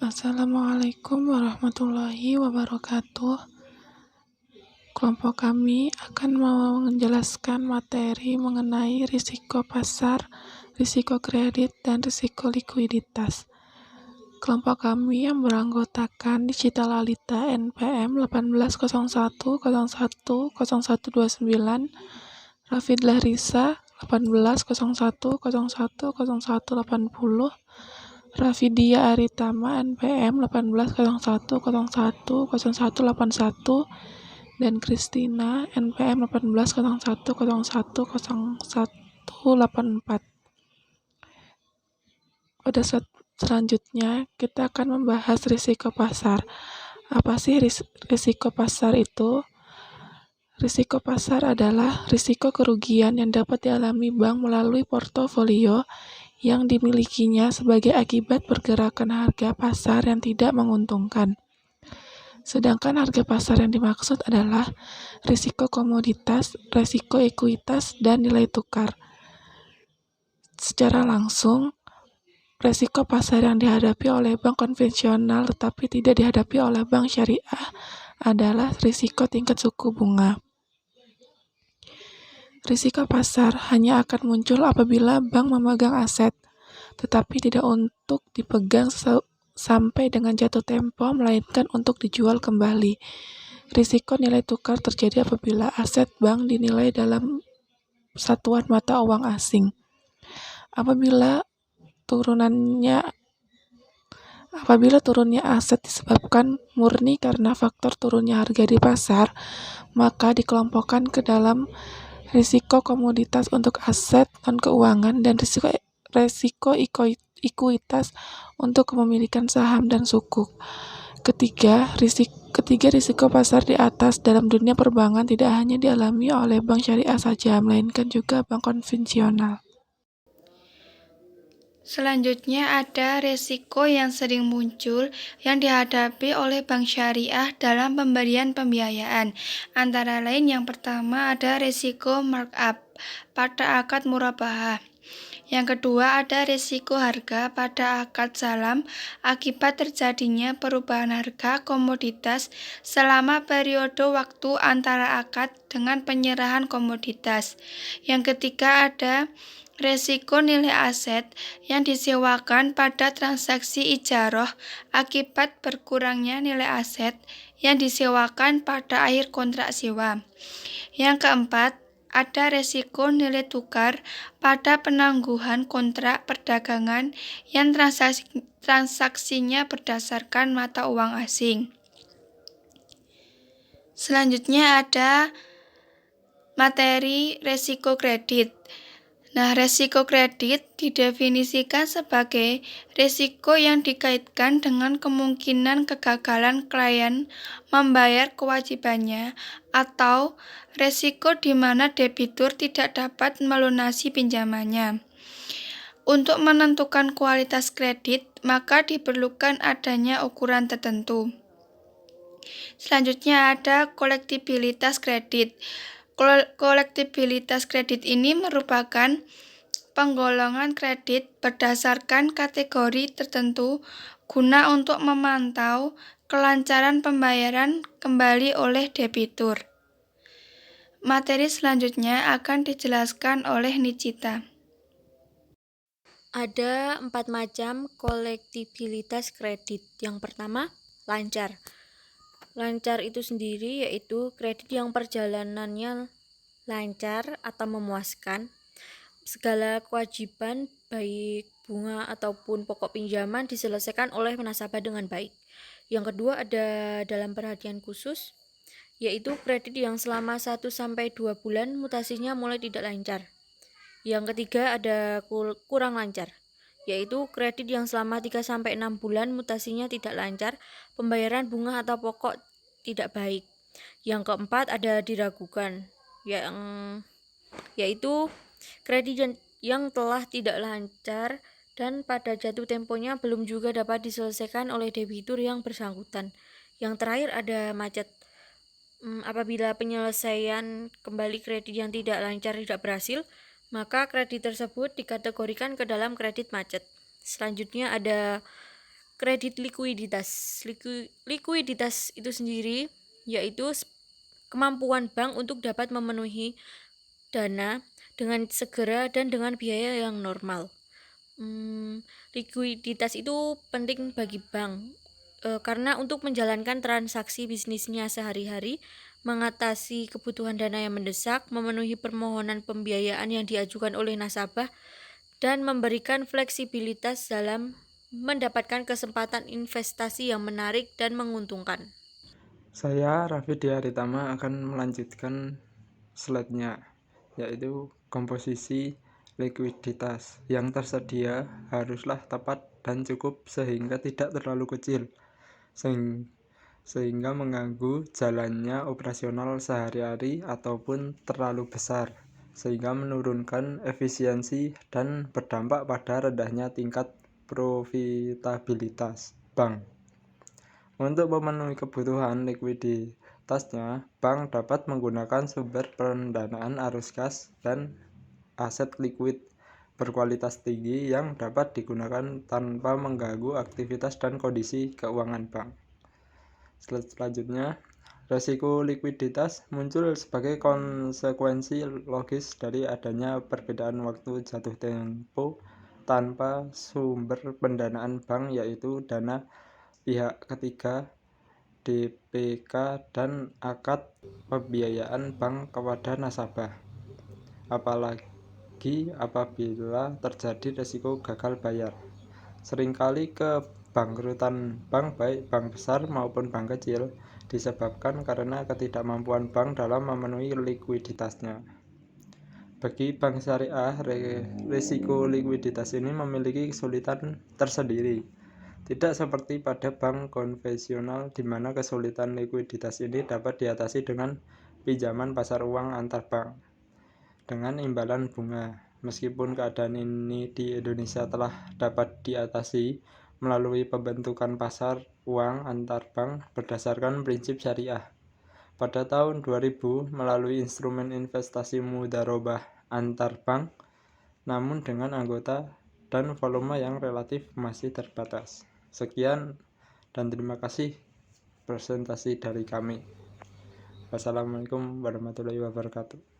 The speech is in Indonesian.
Assalamualaikum warahmatullahi wabarakatuh. Kelompok kami akan menjelaskan materi mengenai risiko pasar, risiko kredit, dan risiko likuiditas. Kelompok kami yang beranggotakan Dicita Lalita NPM 1801010129, Rafidlah Risa 1801010180, Rafidia Aritama NPM 1801010181, dan Kristina NPM 1801010184. Pada saat selanjutnya, kita akan membahas risiko pasar. Apa sih risiko pasar itu? Risiko pasar adalah risiko kerugian yang dapat dialami bank melalui portofolio yang dimilikinya sebagai akibat pergerakan harga pasar yang tidak menguntungkan. Sedangkan harga pasar yang dimaksud adalah risiko komoditas, risiko ekuitas, dan nilai tukar. Secara langsung, risiko pasar yang dihadapi oleh bank konvensional tetapi tidak dihadapi oleh bank syariah adalah risiko tingkat suku bunga. Risiko pasar hanya akan muncul apabila bank memegang aset, tetapi tidak untuk dipegang sampai dengan jatuh tempo, melainkan untuk dijual kembali. Risiko nilai tukar terjadi apabila aset bank dinilai dalam satuan mata uang asing. Apabila turunnya aset disebabkan murni karena faktor turunnya harga di pasar, maka dikelompokkan ke dalam risiko komoditas untuk aset non-keuangan dan risiko ekuitas untuk kepemilikan saham dan sukuk. Ketiga risiko pasar di atas dalam dunia perbankan tidak hanya dialami oleh bank syariah saja, melainkan juga bank konvensional. Selanjutnya ada risiko yang sering muncul yang dihadapi oleh bank syariah dalam pemberian pembiayaan. Antara lain yang pertama ada risiko markup pada akad murabahah. Yang kedua ada risiko harga pada akad salam akibat terjadinya perubahan harga komoditas selama periode waktu antara akad dengan penyerahan komoditas. Yang ketiga ada risiko nilai aset yang disewakan pada transaksi ijaroh akibat berkurangnya nilai aset yang disewakan pada akhir kontrak sewa. Yang keempat, ada risiko nilai tukar pada penangguhan kontrak perdagangan yang transaksinya berdasarkan mata uang asing. Selanjutnya ada materi risiko kredit. Risiko kredit didefinisikan sebagai risiko yang dikaitkan dengan kemungkinan kegagalan klien membayar kewajibannya atau risiko di mana debitur tidak dapat melunasi pinjamannya. Untuk menentukan kualitas kredit, maka diperlukan adanya ukuran tertentu. Selanjutnya ada kolektibilitas kredit. Kolektibilitas kredit ini merupakan penggolongan kredit berdasarkan kategori tertentu guna untuk memantau kelancaran pembayaran kembali oleh debitur. Materi selanjutnya akan dijelaskan oleh Nicita. Ada 4 macam kolektibilitas kredit. Yang pertama, lancar. Lancar itu sendiri yaitu kredit yang perjalanannya lancar atau memuaskan. Segala kewajiban baik bunga ataupun pokok pinjaman diselesaikan oleh nasabah dengan baik. Yang kedua ada dalam perhatian khusus, yaitu kredit yang selama 1-2 bulan mutasinya mulai tidak lancar. Yang ketiga ada kurang lancar, yaitu kredit yang selama 3-6 bulan mutasinya tidak lancar, pembayaran bunga atau pokok tidak baik. Yang keempat ada diragukan, yaitu kredit yang telah tidak lancar dan pada jatuh temponya belum juga dapat diselesaikan oleh debitur yang bersangkutan. Yang terakhir ada macet. Apabila penyelesaian kembali kredit yang tidak lancar tidak berhasil, maka kredit tersebut dikategorikan ke dalam kredit macet. Selanjutnya ada kredit likuiditas. Likuiditas itu sendiri yaitu kemampuan bank untuk dapat memenuhi dana dengan segera dan dengan biaya yang normal. Likuiditas itu penting bagi bank karena untuk menjalankan transaksi bisnisnya sehari-hari, mengatasi kebutuhan dana yang mendesak, memenuhi permohonan pembiayaan yang diajukan oleh nasabah, dan memberikan fleksibilitas dalam mendapatkan kesempatan investasi yang menarik dan menguntungkan. Saya Raffi Diaritama akan melanjutkan slide-nya, yaitu komposisi likuiditas yang tersedia haruslah tepat dan cukup sehingga tidak terlalu kecil sehingga mengganggu jalannya operasional sehari-hari ataupun terlalu besar sehingga menurunkan efisiensi dan berdampak pada rendahnya tingkat profitabilitas bank. Untuk memenuhi kebutuhan likuiditasnya, bank dapat menggunakan sumber pendanaan arus kas dan aset likuid berkualitas tinggi yang dapat digunakan tanpa mengganggu aktivitas dan kondisi keuangan bank. Selanjutnya, resiko likuiditas muncul sebagai konsekuensi logis dari adanya perbedaan waktu jatuh tempo tanpa sumber pendanaan bank, yaitu dana pihak ketiga, DPK, dan akad pembiayaan bank kepada nasabah, apalagi apabila terjadi risiko gagal bayar. Seringkali kebangkrutan bank, baik bank besar maupun bank kecil, disebabkan karena ketidakmampuan bank dalam memenuhi likuiditasnya. Bagi bank syariah, risiko likuiditas ini memiliki kesulitan tersendiri. Tidak seperti pada bank konvensional di mana kesulitan likuiditas ini dapat diatasi dengan pinjaman pasar uang antar bank dengan imbalan bunga. Meskipun keadaan ini di Indonesia telah dapat diatasi melalui pembentukan pasar uang antar bank berdasarkan prinsip syariah. Pada tahun 2000 melalui instrumen investasi mudharabah antar bank, namun dengan anggota dan volume yang relatif masih terbatas. Sekian dan terima kasih presentasi dari kami. Wassalamualaikum warahmatullahi wabarakatuh.